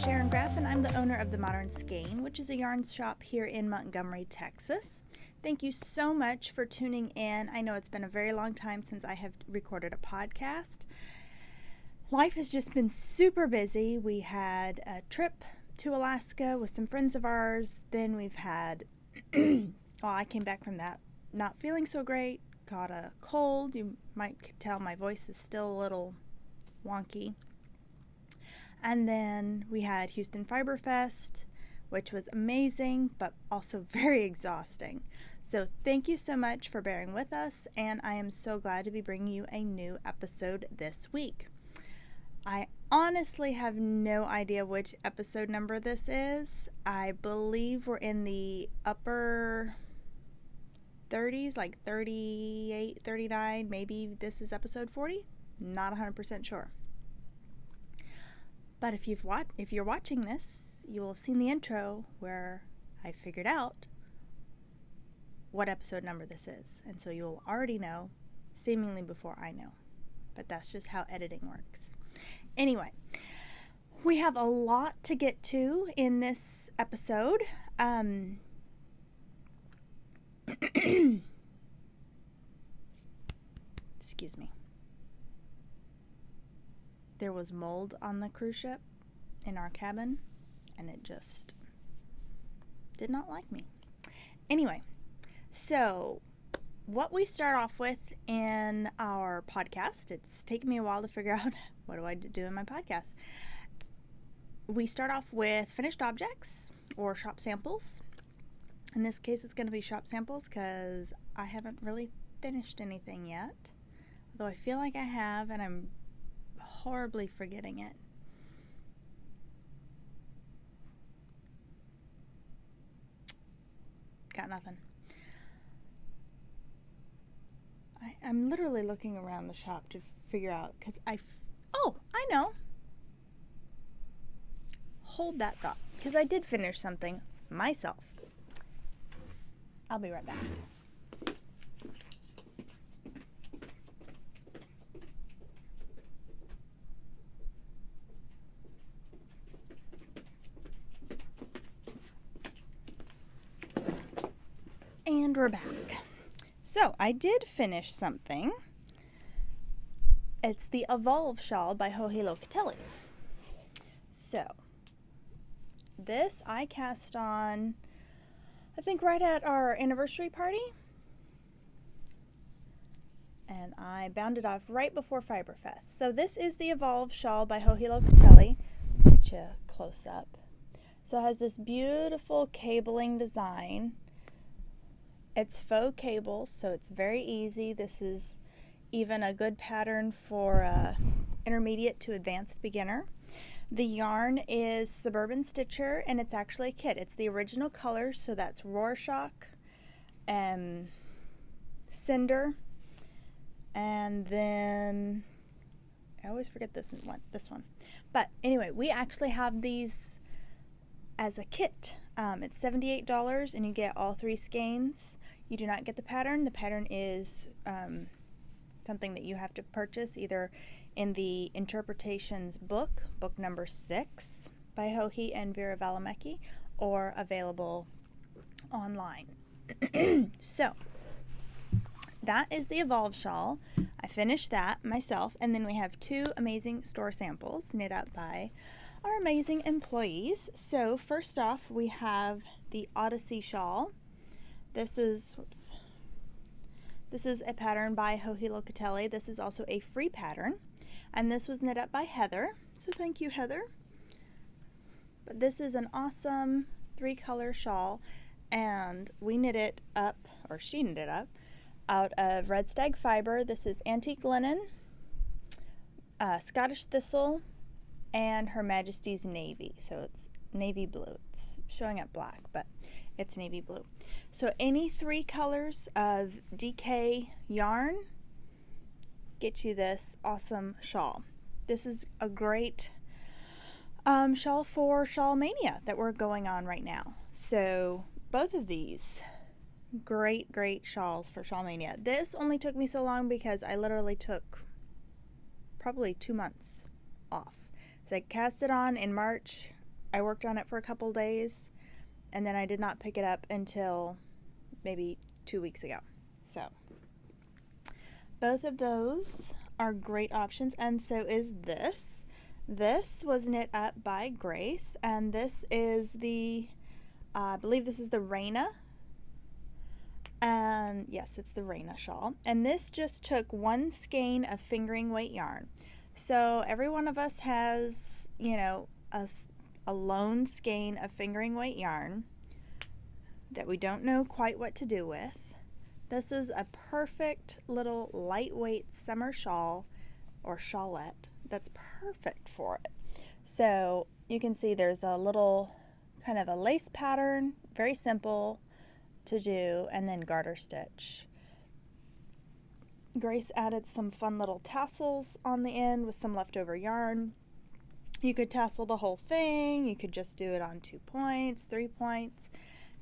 Sharon Graff, and I'm the owner of the Modern Skein, which is a yarn shop here in Montgomery, Texas. Thank you so much for tuning in. I know it's been a very long time since I have recorded a podcast. Life has just been super busy. We had a trip to Alaska with some friends of ours. Then we've had, I came back from that not feeling so great, caught a cold. You might tell my voice is still a little wonky. And then we had Houston Fiber Fest, which was amazing, but also very exhausting. So thank you so much for bearing with us, and I am so glad to be bringing you a new episode this week. I honestly have no idea which episode number this is. I believe we're in the upper 30s, like 38, 39, maybe this is episode 40. Not 100% sure. But if you're watching this, you will have seen the intro where I figured out what episode number this is. And so you'll already know, seemingly before I know. But that's just how editing works. Anyway, we have a lot to get to in this episode. Excuse me. There was mold on the cruise ship in our cabin, and it just did not like me. Anyway, so what we start off with in our podcast, it's taken me a while to figure out what do I do in my podcast. We start off with finished objects or shop samples. In this case, it's going to be shop samples because I haven't really finished anything yet, although I feel like I have, and I'm horribly forgetting it. Got nothing. I'm literally looking around the shop to figure out, because I know. Hold that thought, because I did finish something myself. I'll be right back. And we're back. So I did finish something. It's the Evolve Shawl by Joji Locatelli. So this I cast on, I think right at our anniversary party. And I bound it off right before Fiberfest. So this is the Evolve Shawl by Joji Locatelli. Get you close up. So it has this beautiful cabling design. It's faux cables, so it's very easy. This is even a good pattern for intermediate to advanced beginner. The yarn is Suburban Stitcher, and it's actually a kit. It's the original colors, so that's Rorschach, Cinder, and then I always forget this one. But anyway, we actually have these as a kit. It's $78, and you get all 3 skeins. You do not get the pattern. The pattern is something that you have to purchase either in the Interpretations book number 6 by Joji and Vera Valimecki, or available online. So that is the Evolve Shawl. I finished that myself, and then we have 2 amazing store samples knit up by our amazing employees. So first off, we have the Odyssey Shawl. This is a pattern by Joji Locatelli. This is also a free pattern, and this was knit up by Heather. So thank you, Heather. But this is an awesome 3-color shawl, and we knit it up, or she knit it up, out of Red Stag fiber. This is antique linen, Scottish thistle, and Her Majesty's Navy. So it's navy blue. It's showing up black, but it's navy blue. So any 3 colors of DK yarn get you this awesome shawl. This is a great shawl for Shawl Mania that we're going on right now. So both of these, great shawls for Shawl Mania. This only took me so long because I literally took probably 2 months off. So I cast it on in March, I worked on it for a couple days, and then I did not pick it up until maybe 2 weeks ago. So both of those are great options, and so is this. This was knit up by Grace, and this is the, I believe this is the Reina. And yes, it's the Reina shawl. And this just took 1 skein of fingering weight yarn. So every one of us has, a lone skein of fingering weight yarn that we don't know quite what to do with. This is a perfect little lightweight summer shawl or shawlette that's perfect for it. So you can see there's a little kind of a lace pattern, very simple to do, and then garter stitch. Grace added some fun little tassels on the end with some leftover yarn. You could tassel the whole thing, you could just do it on 2 points, 3 points,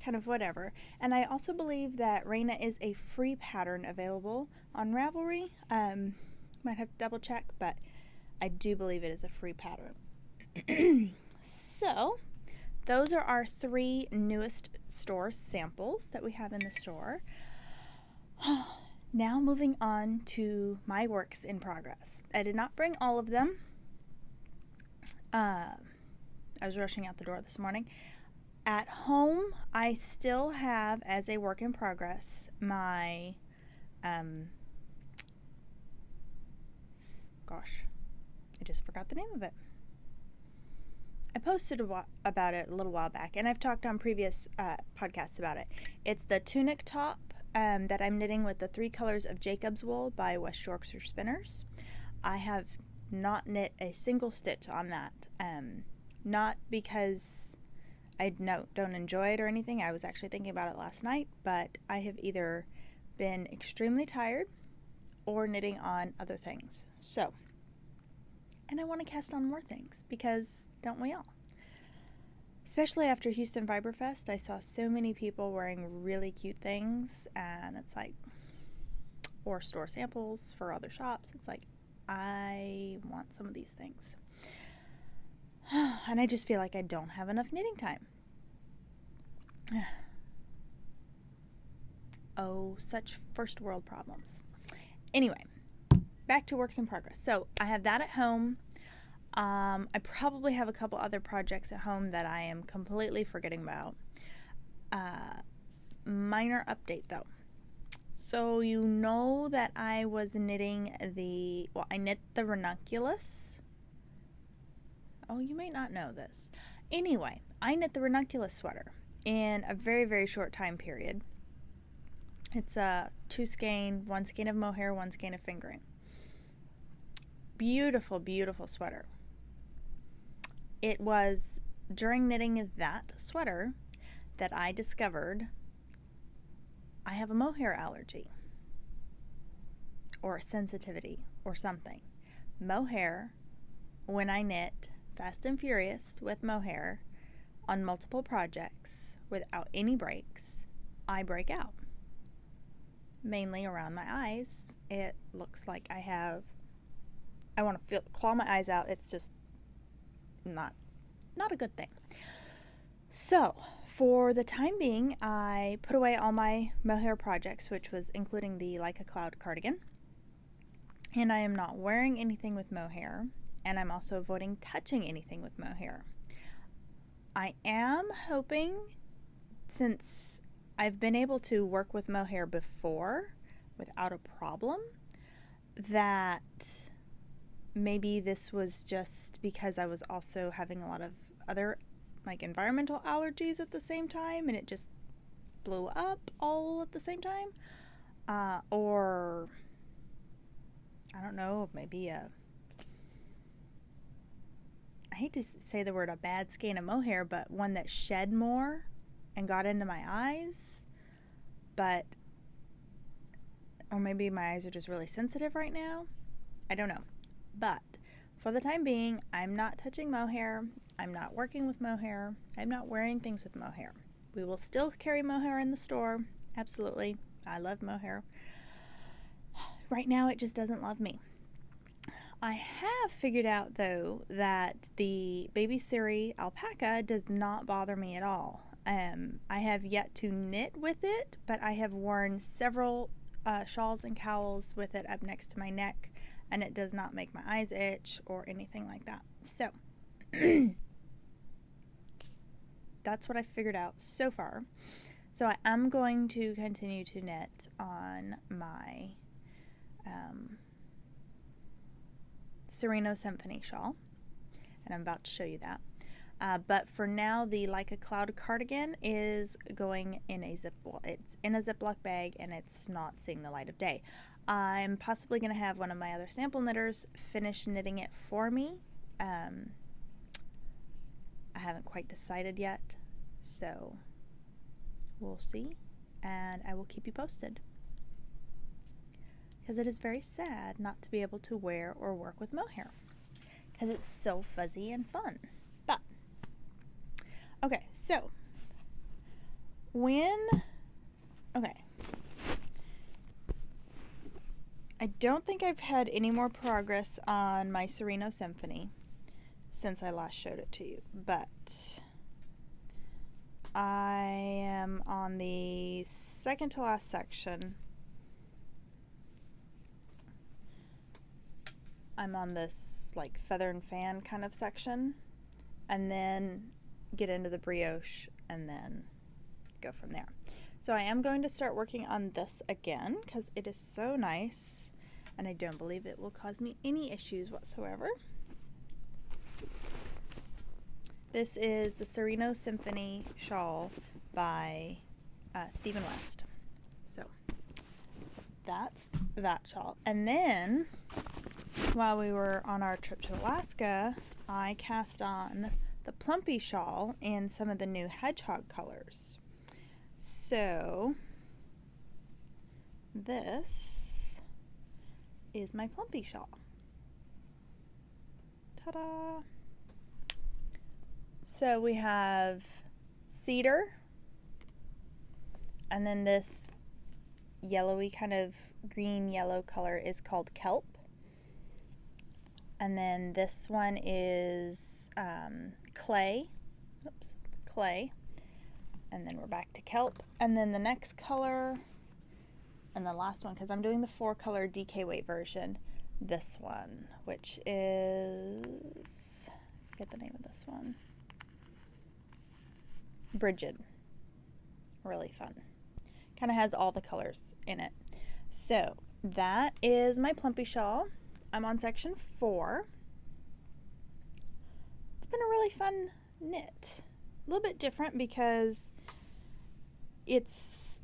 kind of whatever. And I also believe that Reina is a free pattern available on Ravelry. Might have to double check, but I do believe it is a free pattern. So those are our 3 newest store samples that we have in the store. Now moving on to my works in progress. I did not bring all of them. I was rushing out the door this morning. At home, I still have as a work in progress my, I just forgot the name of it. I posted about it a little while back, and I've talked on previous podcasts about it. It's the tunic top that I'm knitting with the 3 colors of Jacob's wool by West Yorkshire Spinners. I have not knit a single stitch on that. Not because I don't enjoy it or anything. I was actually thinking about it last night, but I have either been extremely tired or knitting on other things. So, and I want to cast on more things because don't we all? Especially after Houston Fiberfest, I saw so many people wearing really cute things, and it's like, or store samples for other shops. It's like, I want some of these things. And I just feel like I don't have enough knitting time. Oh, such first world problems. Anyway, back to works in progress. So I have that at home. I probably have a couple other projects at home that I am completely forgetting about. Minor update though. So you know that I was knitting I knit the ranunculus. Oh, you may not know this. Anyway, I knit the ranunculus sweater in a very, very short time period. It's a 2 skein, 1 skein of mohair, 1 skein of fingering. Beautiful, beautiful sweater. It was during knitting that sweater that I discovered I have a mohair allergy or a sensitivity or something. Mohair, when I knit fast and furious with mohair on multiple projects without any breaks, I break out. Mainly around my eyes. It looks like I want to claw my eyes out. It's just not a good thing. So for the time being, I put away all my mohair projects, which was including the Like a Cloud cardigan. And I am not wearing anything with mohair, and I'm also avoiding touching anything with mohair. I am hoping, since I've been able to work with mohair before without a problem, that maybe this was just because I was also having a lot of other environmental allergies at the same time, and it just blew up all at the same time. Or I don't know, maybe I hate to say the word a bad skein of mohair, but one that shed more and got into my eyes. Or maybe my eyes are just really sensitive right now. I don't know. But for the time being, I'm not touching mohair. I'm not working with mohair. I'm not wearing things with mohair. We will still carry mohair in the store. Absolutely. I love mohair. Right now, it just doesn't love me. I have figured out, though, that the baby Siri alpaca does not bother me at all. I have yet to knit with it, but I have worn several shawls and cowls with it up next to my neck, and it does not make my eyes itch or anything like that. So that's what I figured out so far. So I am going to continue to knit on my Sereno Symphony shawl, and I'm about to show you that. But for now, the Like a Cloud cardigan is going in a it's in a Ziploc bag, and it's not seeing the light of day. I'm possibly going to have one of my other sample knitters finish knitting it for me. I haven't quite decided yet, so we'll see, and I will keep you posted. Because it is very sad not to be able to wear or work with mohair, because it's so fuzzy and fun. But okay, so I don't think I've had any more progress on my Sereno Symphony since I last showed it to you, but I am on the second to last section. I'm on this like feather and fan kind of section, and then get into the brioche and then go from there. So I am going to start working on this again because it is so nice, and I don't believe it will cause me any issues whatsoever. This is the Sereno Symphony shawl by Stephen West. So that's that shawl. And then while we were on our trip to Alaska, I cast on the Plumpy shawl in some of the new hedgehog colors. So this is my Plumpy shawl. Ta-da! So we have cedar, and then this yellowy kind of green yellow color is called kelp. And then this one is clay. Oops, clay. And then we're back to kelp. And then the next color, and the last one, because I'm doing the 4-color DK weight version, this one, which is, I forget the name of this one. Brigid. Really fun. Kind of has all the colors in it. So that is my Plumpy shawl. I'm on section 4. It's been a really fun knit. A little bit different because it's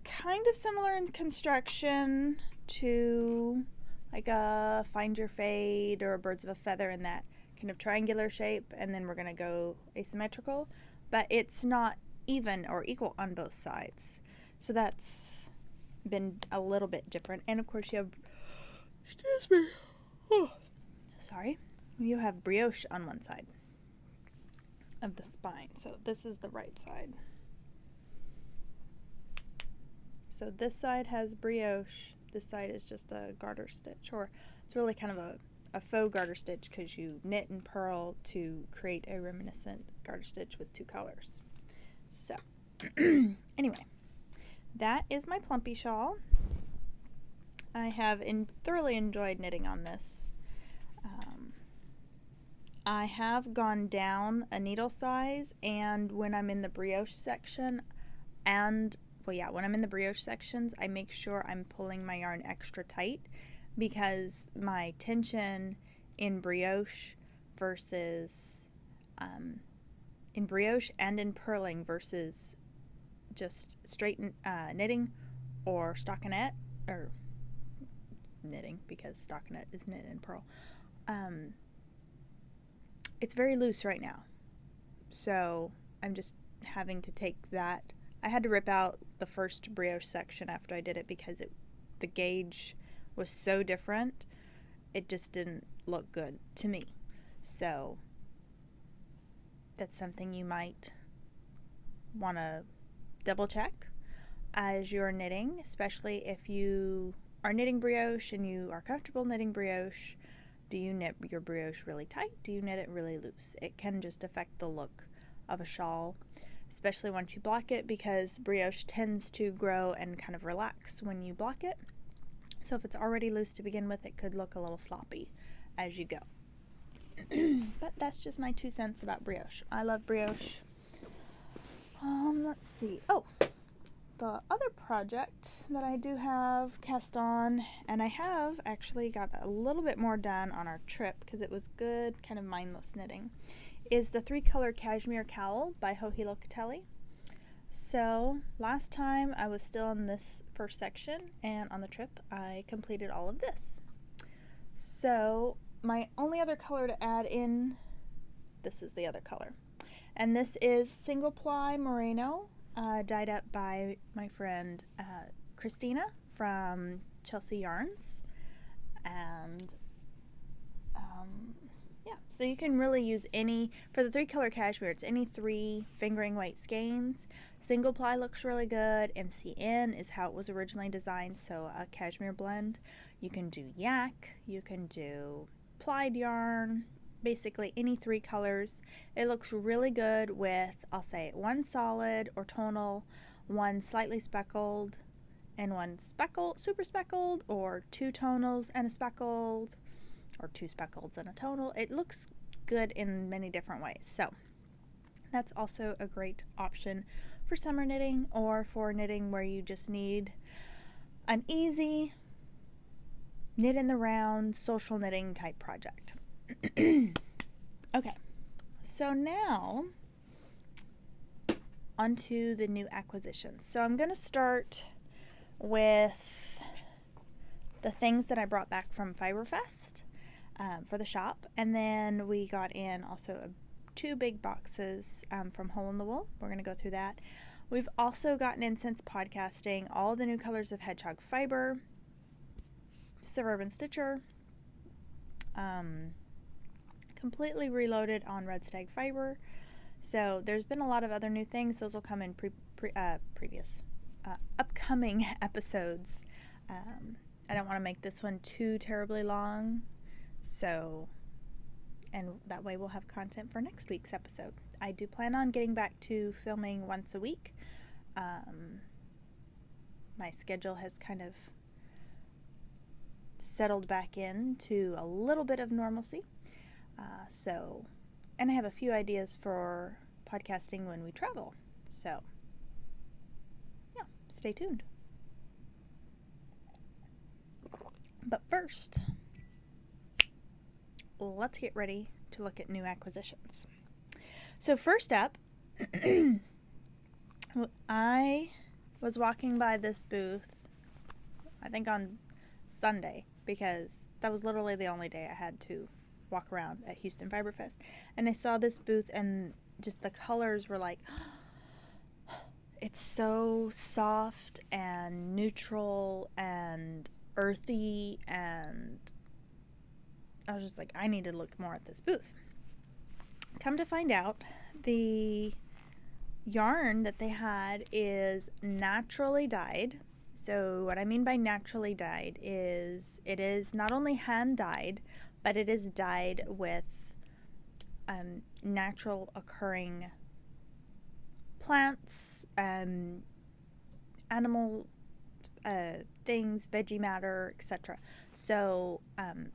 kind of similar in construction to like a Find Your Fade or a Birds of a Feather in that kind of triangular shape, and then we're going to go asymmetrical, but it's not even or equal on both sides. So that's been a little bit different. And of course you have, excuse me, sorry, you have brioche on one side of the spine. So this is the right side. So this side has brioche, this side is just a garter stitch, or it's really kind of a faux garter stitch because you knit and purl to create a reminiscent garter stitch with 2 colors. So anyway, that is my Plumpy shawl. I have thoroughly enjoyed knitting on this. I have gone down a needle size, and when I'm in the brioche section, when I'm in the brioche sections, I make sure I'm pulling my yarn extra tight, because my tension in brioche versus in brioche and in purling versus just straight knitting or stockinette, or knitting because stockinette is knit and purl, it's very loose right now. So I'm just having to take that. I had to rip out the first brioche section after I did it because the gauge was so different. It just didn't look good to me. So that's something you might want to double check as you're knitting, especially if you are knitting brioche and you are comfortable knitting brioche. Do you knit your brioche really tight? Do you knit it really loose? It can just affect the look of a shawl, especially once you block it, because brioche tends to grow and kind of relax when you block it. So if it's already loose to begin with, it could look a little sloppy as you go. But that's just my 2 cents about brioche. I love brioche. Let's see. Oh, the other project that I do have cast on, and I have actually got a little bit more done on our trip because it was good, kind of mindless knitting, is the 3-color cashmere cowl by Joji Locatelli. So last time I was still in this first section, and on the trip I completed all of this. So my only other color to add in, this is the other color, and this is single ply merino, dyed up by my friend Christina from Chelsea Yarns. And yeah, so you can really use any, for the 3-color cashmere, it's any 3 fingering weight skeins. Single ply looks really good. MCN is how it was originally designed, so a cashmere blend. You can do yak, you can do plied yarn, basically any 3 colors. It looks really good with, I'll say, 1 solid or tonal, 1 slightly speckled, and 1 speckled, super speckled, or 2 tonals and a speckled, or 2 speckleds and a tonal. It looks good in many different ways. So that's also a great option for summer knitting, or for knitting where you just need an easy knit in the round social knitting type project. Okay, so now onto the new acquisitions. So I'm going to start with the things that I brought back from Fiberfest for the shop, and then we got in also 2 big boxes from Hole in the Wool. We're going to go through that. We've also gotten in, since podcasting, all the new colors of Hedgehog Fiber, Suburban Stitcher, completely reloaded on Red Stag Fiber. So there's been a lot of other new things. Those will come in previous upcoming episodes. I don't want to make this one too terribly long, so, and that way we'll have content for next week's episode. I do plan on getting back to filming once a week. My schedule has kind of settled back into a little bit of normalcy. So, and I have a few ideas for podcasting when we travel. So, yeah, stay tuned. But first, let's get ready to look at new acquisitions. So first up, I was walking by this booth, I think on Sunday, because that was literally the only day I had to walk around at Houston Fiberfest, and I saw this booth, and just the colors were like, it's so soft and neutral and earthy, and I was just like, I need to look more at this booth. Come to find out, the yarn that they had is naturally dyed. So what I mean by naturally dyed is it is not only hand dyed, but it is dyed with natural occurring plants, animal things, veggie matter, etc. So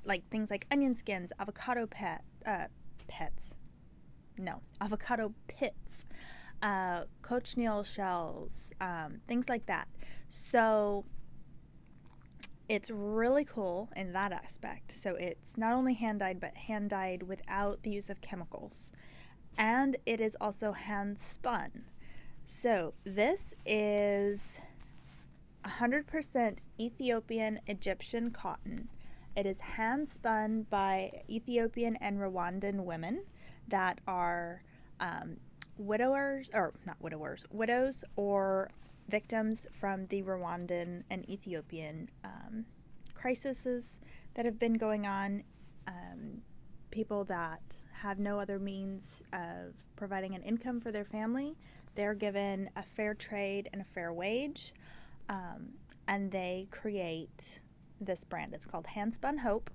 like things like onion skins, avocado avocado pits, cochineal shells, things like that. So it's really cool in that aspect. So it's not only hand dyed, but hand dyed without the use of chemicals. And it is also hand spun. So this is 100% Ethiopian Egyptian cotton. It is hand spun by Ethiopian and Rwandan women that are widows or victims from the Rwandan and Ethiopian crises that have been going on. People that have no other means of providing an income for their family, they're given a fair trade and a fair wage, and they create this brand. It's called Handspun Hope,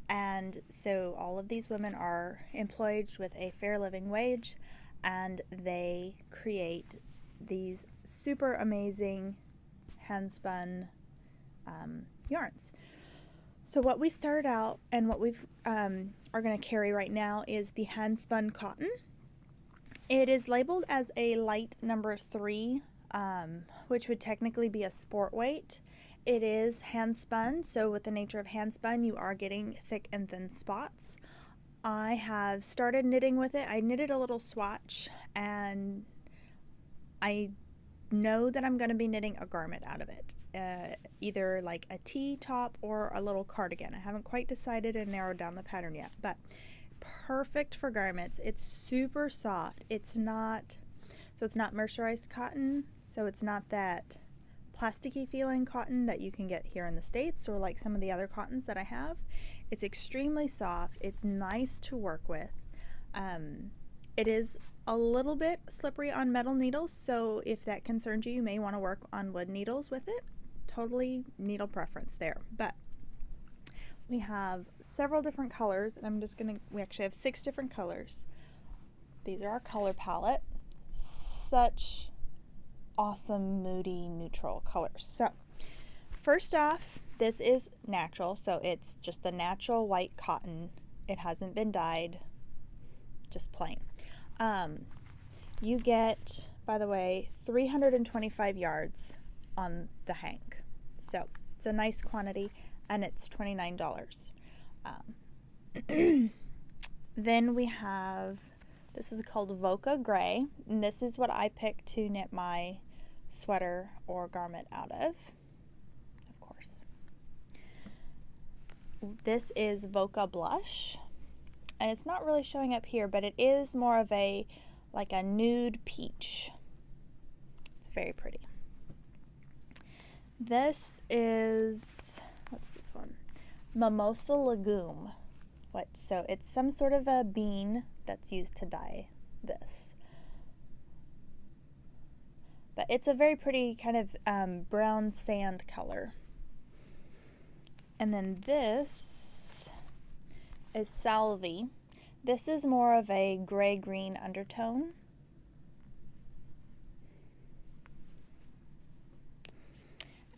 And so all of these women are employed with a fair living wage, and they create these super amazing hand spun yarns. So what we started out and what we've are going to carry right now is the hand spun cotton. It is labeled as a light number 3, which would technically be a sport weight. It is hand spun, so with the nature of hand spun, you are getting thick and thin spots. I have started knitting with it. I knitted a little swatch, and I know that I'm going to be knitting a garment out of it, either like a tee top or a little cardigan. I haven't quite decided and narrowed down the pattern yet, but perfect for garments. It's super soft. It's not mercerized cotton, so it's not that plasticky feeling cotton that you can get here in the States or like some of the other cottons that I have. It's extremely soft. It's nice to work with. It is a little bit slippery on metal needles, so if that concerns you, you may want to work on wood needles with it. Totally needle preference there. But we have several different colors, and we actually have 6 different colors. These are our color palette. Such awesome, moody, neutral colors. So first off, this is natural, so it's just the natural white cotton. It hasn't been dyed, just plain. You get, by the way, 325 yards on the hank, so it's a nice quantity, and it's $29. Then we have, this is called Voca Gray, and this is what I picked to knit my sweater or garment out of course. This is Voca Blush, and it's not really showing up here, but it is more of a nude peach. It's very pretty. This is, what's this one? Mimosa Legume. So it's some sort of a bean that's used to dye this. But it's a very pretty kind of brown sand color. And then this is Salvie. This is more of a gray-green undertone.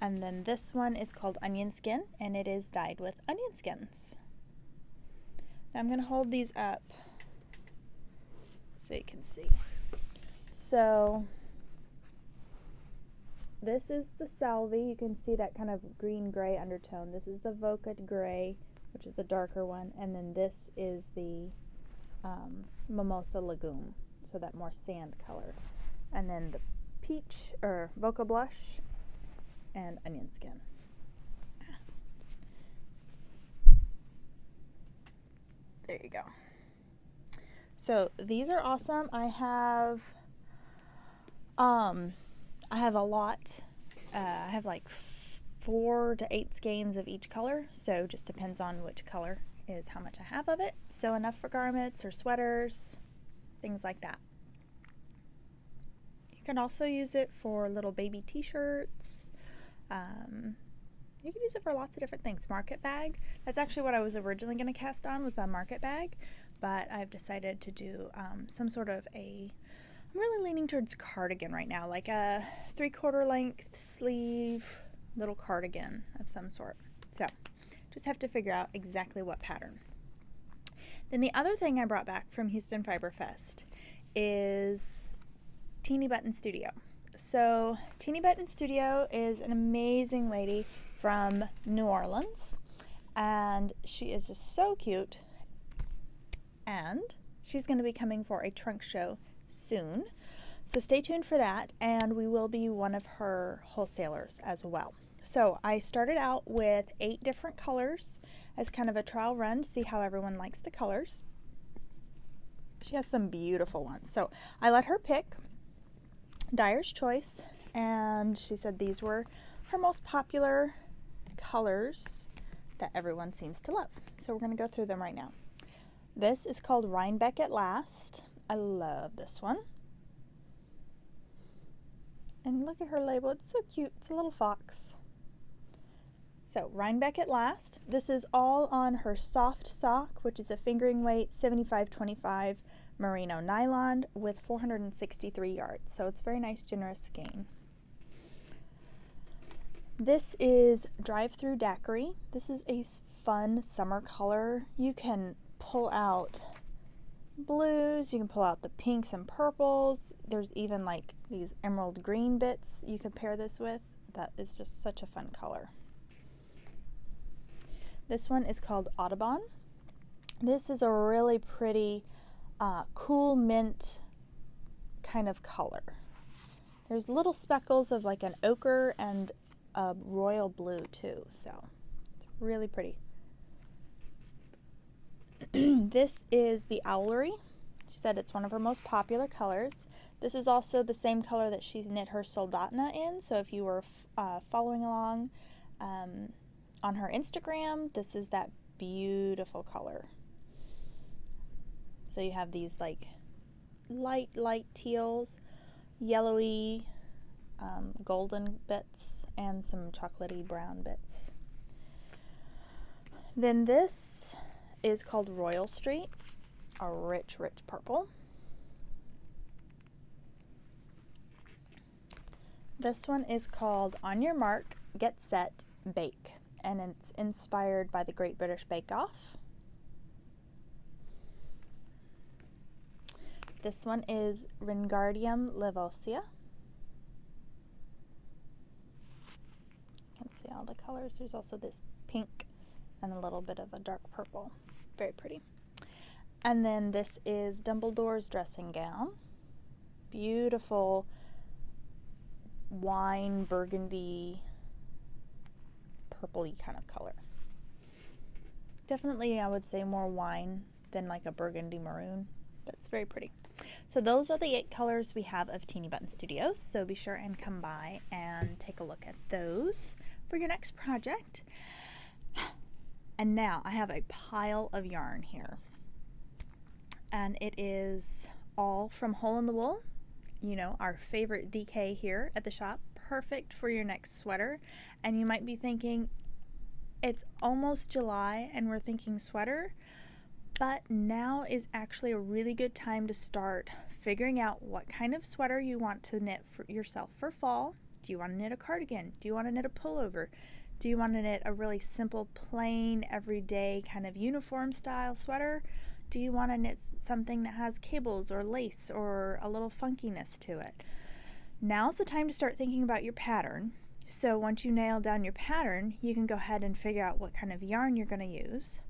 And then this one is called Onion Skin, and it is dyed with onion skins. Now I'm going to hold these up so you can see. So this is the Salvie. You can see that kind of green-gray undertone. This is the Voca Gray, which is the darker one, and then this is the Mimosa Legume, so that more sand color. And then the peach, or Voca Blush, and Onion Skin. There you go. So these are awesome. I have a lot. I have like 4 to 8 skeins of each color, so just depends on which color is how much I have of it. So enough for garments or sweaters, things like that. You can also use it for little baby t-shirts. You can use it for lots of different things. Market bag. That's actually what I was originally going to cast on, was a market bag, but I've decided to do some sort of I'm really leaning towards cardigan right now, like a 3/4 length sleeve little cardigan of some sort. So just have to figure out exactly what pattern. Then the other thing I brought back from Houston Fiber Fest is Teeny Button Studio. So Teeny Button Studio is an amazing lady from New Orleans, and she is just so cute, and she's going to be coming for a trunk show soon, so stay tuned for that, and we will be one of her wholesalers as well. So I started out with 8 different colors as kind of a trial run to see how everyone likes the colors. She has some beautiful ones, so I let her pick Dyer's Choice, and she said these were her most popular colors that everyone seems to love. So we're going to go through them right now. This is called Rhinebeck at Last. I love this one. And look at her label. It's so cute. It's a little fox. So Rhinebeck at last. This is all on her soft sock, which is a fingering weight 75/25 merino nylon with 463 yards. So it's very nice, generous skein. This is Drive Through Daiquiri. This is a fun summer color. You can pull out blues, you can pull out the pinks and purples. There's even like these emerald green bits you could pair this with. That is just such a fun color. This one is called Audubon. This is a really pretty cool mint kind of color. There's little speckles of like an ochre and a royal blue too, so it's really pretty. This is the Owlery. She said it's one of her most popular colors. This is also the same color that she knit her Soldatna in, so if you were following along on her Instagram, this is that beautiful color. So you have these like light teals, yellowy golden bits, and some chocolatey brown bits. Then this is called Royal Street, a rich purple. This one is called On Your Mark, Get Set, Bake, and it's inspired by the Great British Bake Off. This one is Ringardium levosia. You can see all the colors. There's also this pink and a little bit of a dark purple. Very pretty. And then this is Dumbledore's dressing gown. Beautiful wine burgundy purpley kind of color. Definitely, I would say more wine than like a burgundy maroon, but it's very pretty. So those are the 8 colors we have of Teeny Button Studios, so be sure and come by and take a look at those for your next project. And now I have a pile of yarn here, and it is all from Hole in the Wool, you know, our favorite DK here at the shop. Perfect for your next sweater. And you might be thinking, it's almost July and we're thinking sweater, but now is actually a really good time to start figuring out what kind of sweater you want to knit for yourself for fall. Do you want to knit a cardigan? Do you want to knit a pullover? Do you want to knit a really simple, plain, everyday kind of uniform style sweater? Do you want to knit something that has cables or lace or a little funkiness to it? Now's the time to start thinking about your pattern. So once you nail down your pattern, you can go ahead and figure out what kind of yarn you're going to use.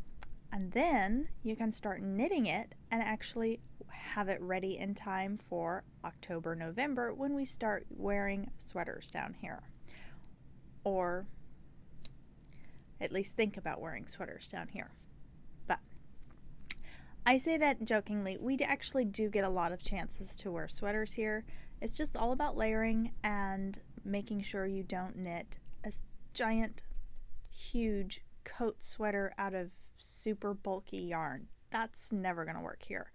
And then you can start knitting it and actually have it ready in time for October, November, when we start wearing sweaters down here. Or at least think about wearing sweaters down here. But I say that jokingly. We actually do get a lot of chances to wear sweaters here. It's just all about layering and making sure you don't knit a giant, huge coat sweater out of super bulky yarn. That's never going to work here.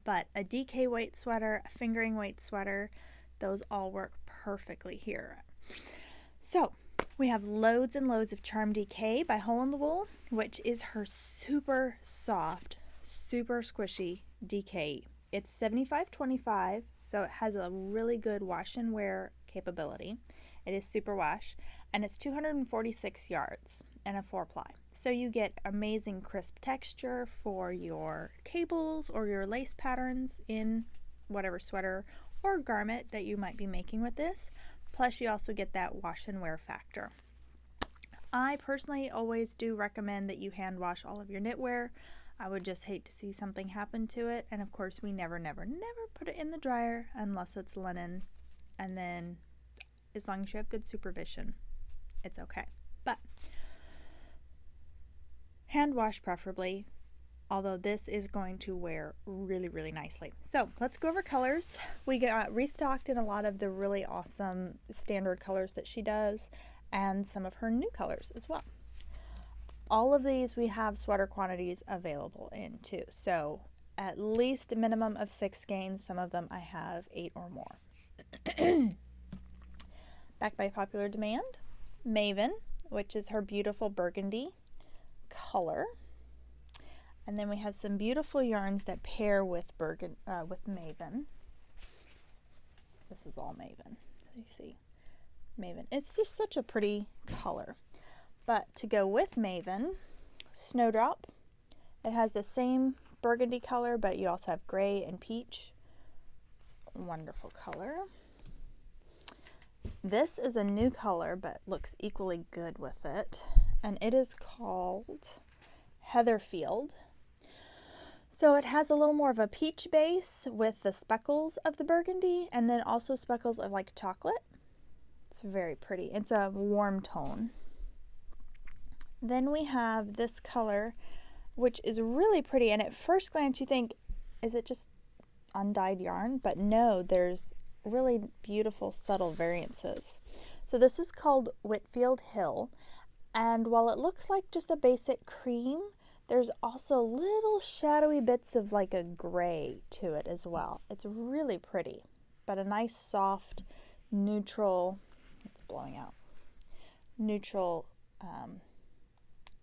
But a DK weight sweater, a fingering weight sweater, those all work perfectly here. So we have loads and loads of Charm DK by Hole in the Wool, which is her super soft, super squishy DK. It's 75/25, so it has a really good wash and wear capability. It is super wash, and it's 246 yards and a 4-ply. So you get amazing crisp texture for your cables or your lace patterns in whatever sweater or garment that you might be making with this. Plus you also get that wash and wear factor. I personally always do recommend that you hand wash all of your knitwear. I would just hate to see something happen to it. And of course we never put it in the dryer unless it's linen. And then as long as you have good supervision, it's okay. But hand wash preferably, although this is going to wear really, really nicely. So let's go over colors. We got restocked in a lot of the really awesome standard colors that she does, and some of her new colors as well. All of these we have sweater quantities available in too. So at least a minimum of 6 skeins. Some of them I have 8 or more. Back by popular demand, Maven. which is her beautiful burgundy color. And then we have some beautiful yarns that pair with Maven. This is all Maven. You see, Maven. It's just such a pretty color. But to go with Maven, Snowdrop. It has the same burgundy color, but you also have gray and peach. It's a wonderful color. This is a new color, but looks equally good with it. And it is called Heatherfield. So it has a little more of a peach base with the speckles of the burgundy, and then also speckles of like chocolate. It's very pretty. It's a warm tone. Then we have this color, which is really pretty, and at first glance you think, is it just undyed yarn? But no, there's really beautiful subtle variances. So this is called Whitfield Hill, and while it looks like just a basic cream, there's also little shadowy bits of like a gray to it as well. It's really pretty, but a nice soft neutral, it's blowing out, neutral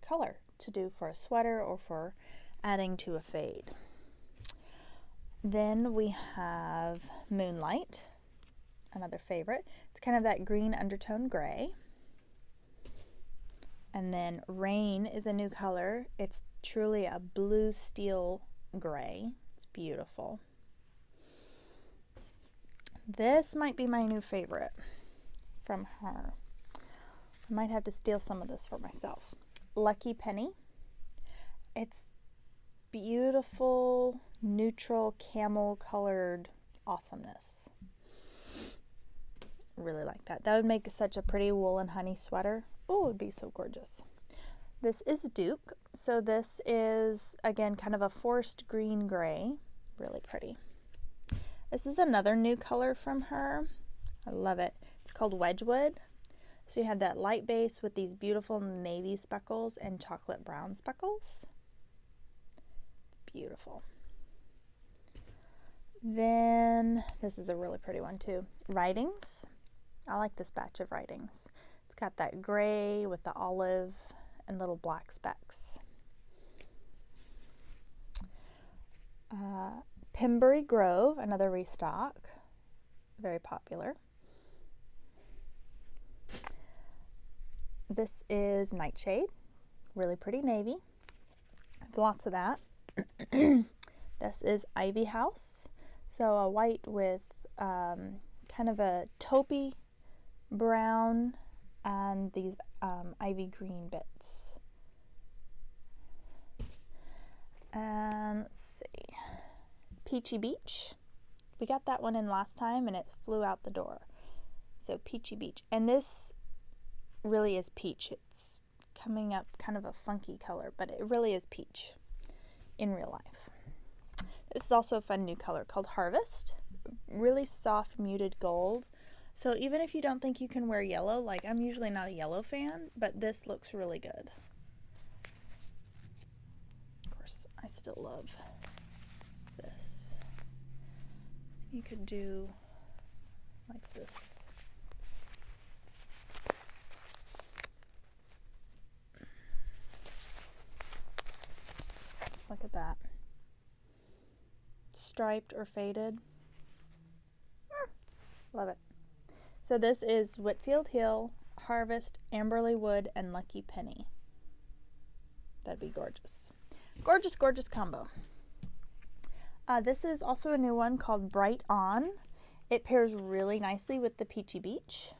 color to do for a sweater or for adding to a fade. Then we have Moonlight, another favorite. It's kind of that green undertone gray. And then Rain is a new color. It's truly a blue steel gray. It's beautiful. This might be my new favorite from her. I might have to steal some of this for myself. Lucky Penny. It's beautiful, neutral, camel colored awesomeness. Really like that. That would make such a pretty wool and honey sweater. Oh, it would be so gorgeous. This is Duke. So this is, again, kind of a forest green gray. Really pretty. This is another new color from her. I love it. It's called Wedgwood. So you have that light base with these beautiful navy speckles and chocolate brown speckles. Beautiful. Then this is a really pretty one too. Writings. I like this batch of Writings. It's got that gray with the olive and little black specks. Pembury Grove, another restock. Very popular. This is Nightshade. Really pretty navy. Lots of that. This is Ivy House. So a white with kind of a taupey brown and these ivy green bits. And let's see. Peachy Beach. We got that one in last time and it flew out the door. So Peachy Beach. And this really is peach. It's coming up kind of a funky color, but it really is peach in real life. This is also a fun new color called Harvest. Really soft muted gold. So even if you don't think you can wear yellow, like I'm usually not a yellow fan, but this looks really good. Of course, I still love this. You could do like this. Look at that. Striped or faded. Love it. So this is Whitfield Hill, Harvest, Amberley Wood, and Lucky Penny. That'd be gorgeous. Gorgeous, gorgeous combo. This is also a new one called Bright On. It pairs really nicely with the Peachy Beach.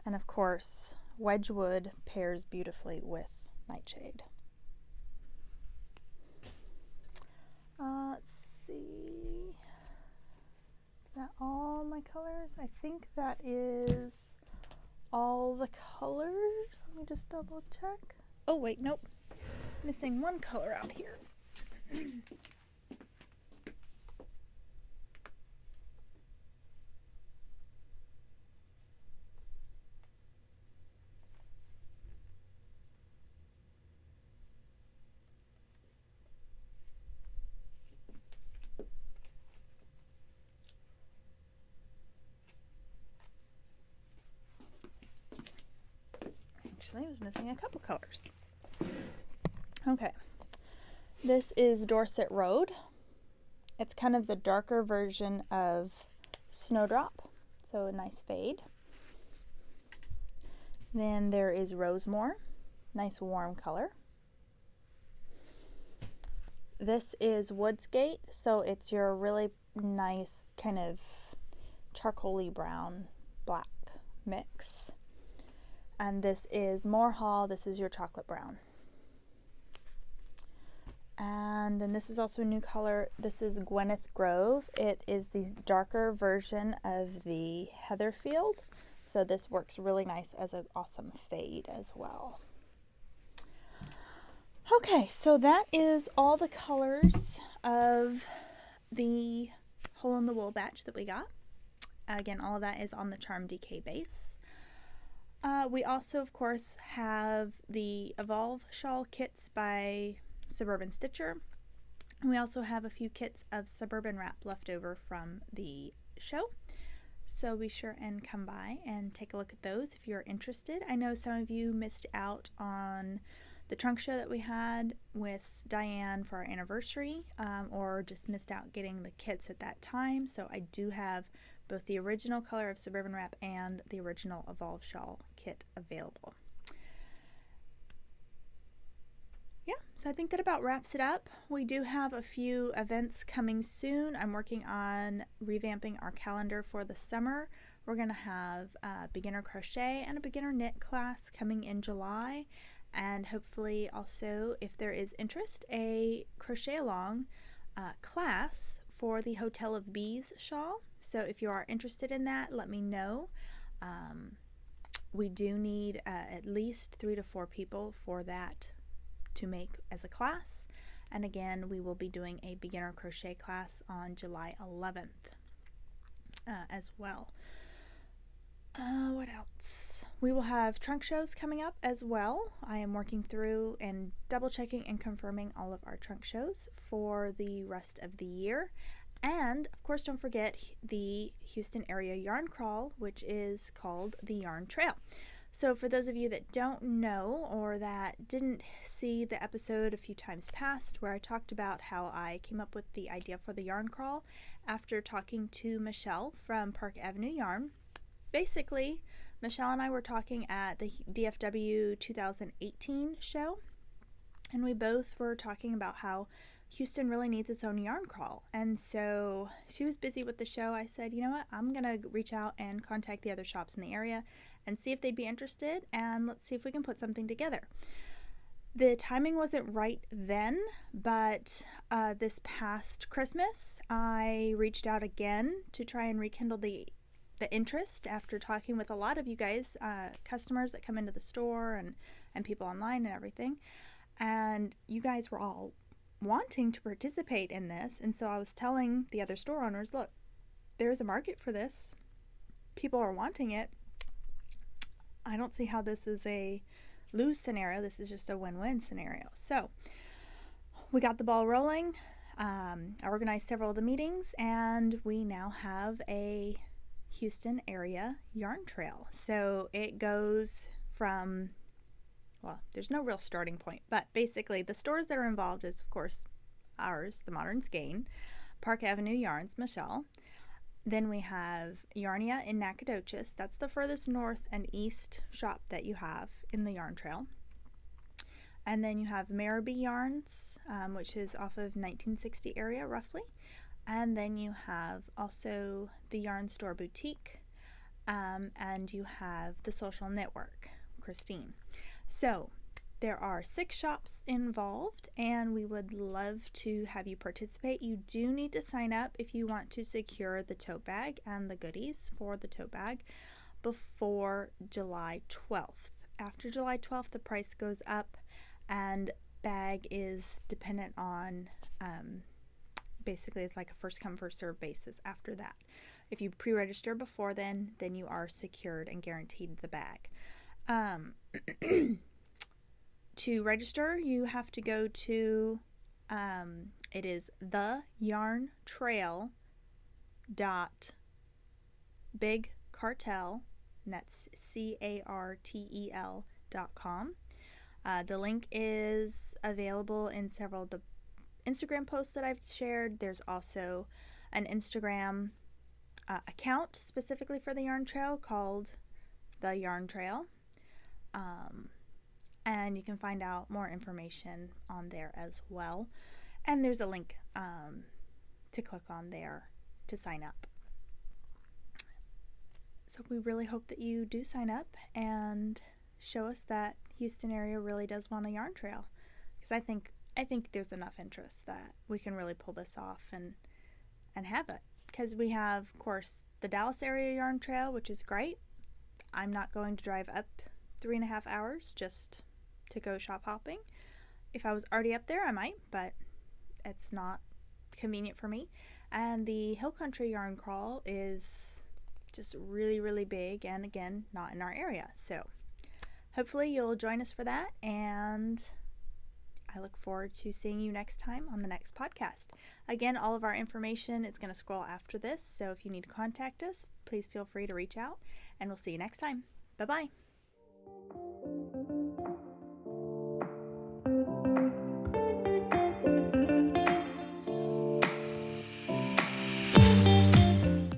And of course, Wedgwood pairs beautifully with Nightshade. Let's see. Is that all my colors? I think that is all the colors. Let me just double check. Oh wait, nope. Missing one color out here. Actually, I was missing a couple colors. Okay. This is Dorset Road. It's kind of the darker version of Snowdrop, so a nice fade. Then there is Rosemore, nice warm color. This is Woodsgate, so it's your really nice kind of charcoaly brown black mix. And this is Moore Hall, this is your chocolate brown. And then this is also a new color. This is Gwyneth Grove. It is the darker version of the Heatherfield. So this works really nice as an awesome fade as well. Okay, so that is all the colors of the Hole in the Wool batch that we got. Again, all of that is on the Charm DK base. We also, of course, have the Evolve Shawl kits by Suburban Stitcher. We also have a few kits of Suburban Wrap left over from the show. So be sure and come by and take a look at those if you're interested. I know some of you missed out on the trunk show that we had with Diane for our anniversary, or just missed out getting the kits at that time. So I do have both the original color of Suburban Wrap and the original Evolve Shawl kit available. Yeah, so I think that about wraps it up. We do have a few events coming soon. I'm working on revamping our calendar for the summer. We're going to have a beginner crochet and a beginner knit class coming in July. And hopefully also, if there is interest, a crochet along class for the Hotel of Bees shawl. So if you are interested in that, let me know. We do need at least 3 to 4 people for that to make as a class. And again, we will be doing a beginner crochet class on July 11th as well. What else? We will have trunk shows coming up as well. I am working through and double checking and confirming all of our trunk shows for the rest of the year. And of course, don't forget the Houston area yarn crawl, which is called the Yarn Trail. So for those of you that don't know or that didn't see the episode a few times past where I talked about how I came up with the idea for the yarn crawl after talking to Michelle from Park Avenue Yarn. Basically, Michelle and I were talking at the DFW 2018 show, and we both were talking about how Houston really needs its own yarn crawl. And so she was busy with the show. I said, you know what, I'm going to reach out and contact the other shops in the area and see if they'd be interested, and let's see if we can put something together. The timing wasn't right then, but this past Christmas, I reached out again to try and rekindle the interest after talking with a lot of you guys, customers that come into the store and people online and everything. And you guys were all wanting to participate in this. And so I was telling the other store owners, look, there's a market for this. People are wanting it. I don't see how this is a lose scenario. This is just a win-win scenario. So we got the ball rolling. I organized several of the meetings, and we now have a Houston area yarn trail. So it goes from, well, there's no real starting point, but basically the stores that are involved is, of course, ours, the Modern Skein, Park Avenue Yarns, Michelle. Then we have Yarnia in Nacogdoches. That's the furthest north and east shop that you have in the yarn trail. And then you have Marabee Yarns, which is off of 1960 area roughly. And then you have also the Yarn Store Boutique, and you have the Social Network, Christine. So there are 6 shops involved, and we would love to have you participate. You do need to sign up if you want to secure the tote bag and the goodies for the tote bag before July 12th. After July 12th, the price goes up, and bag is dependent on, basically it's like a first come first serve basis after that. If you pre-register before then you are secured and guaranteed the bag. To register, you have to go to, it is theyarntrail.bigcartel, and that's CARTEL yarntrail.com. The link is available in several of the Instagram posts that I've shared. There's also an Instagram account specifically for the Yarn Trail called the Yarn Trail. And you can find out more information on there as well. And there's a link to click on there to sign up. So we really hope that you do sign up and show us that Houston area really does want a yarn trail, because I think there's enough interest that we can really pull this off and have it. Because we have, of course, the Dallas area yarn trail, which is great. I'm not going to drive up 3.5 hours just to go shop hopping. If I was already up there, I might, but it's not convenient for me. And the Hill Country Yarn Crawl is just really, really big, and again, not in our area. So hopefully you'll join us for that, and I look forward to seeing you next time on the next podcast. Again, all of our information is going to scroll after this, so if you need to contact us, please feel free to reach out, and we'll see you next time. Bye-bye.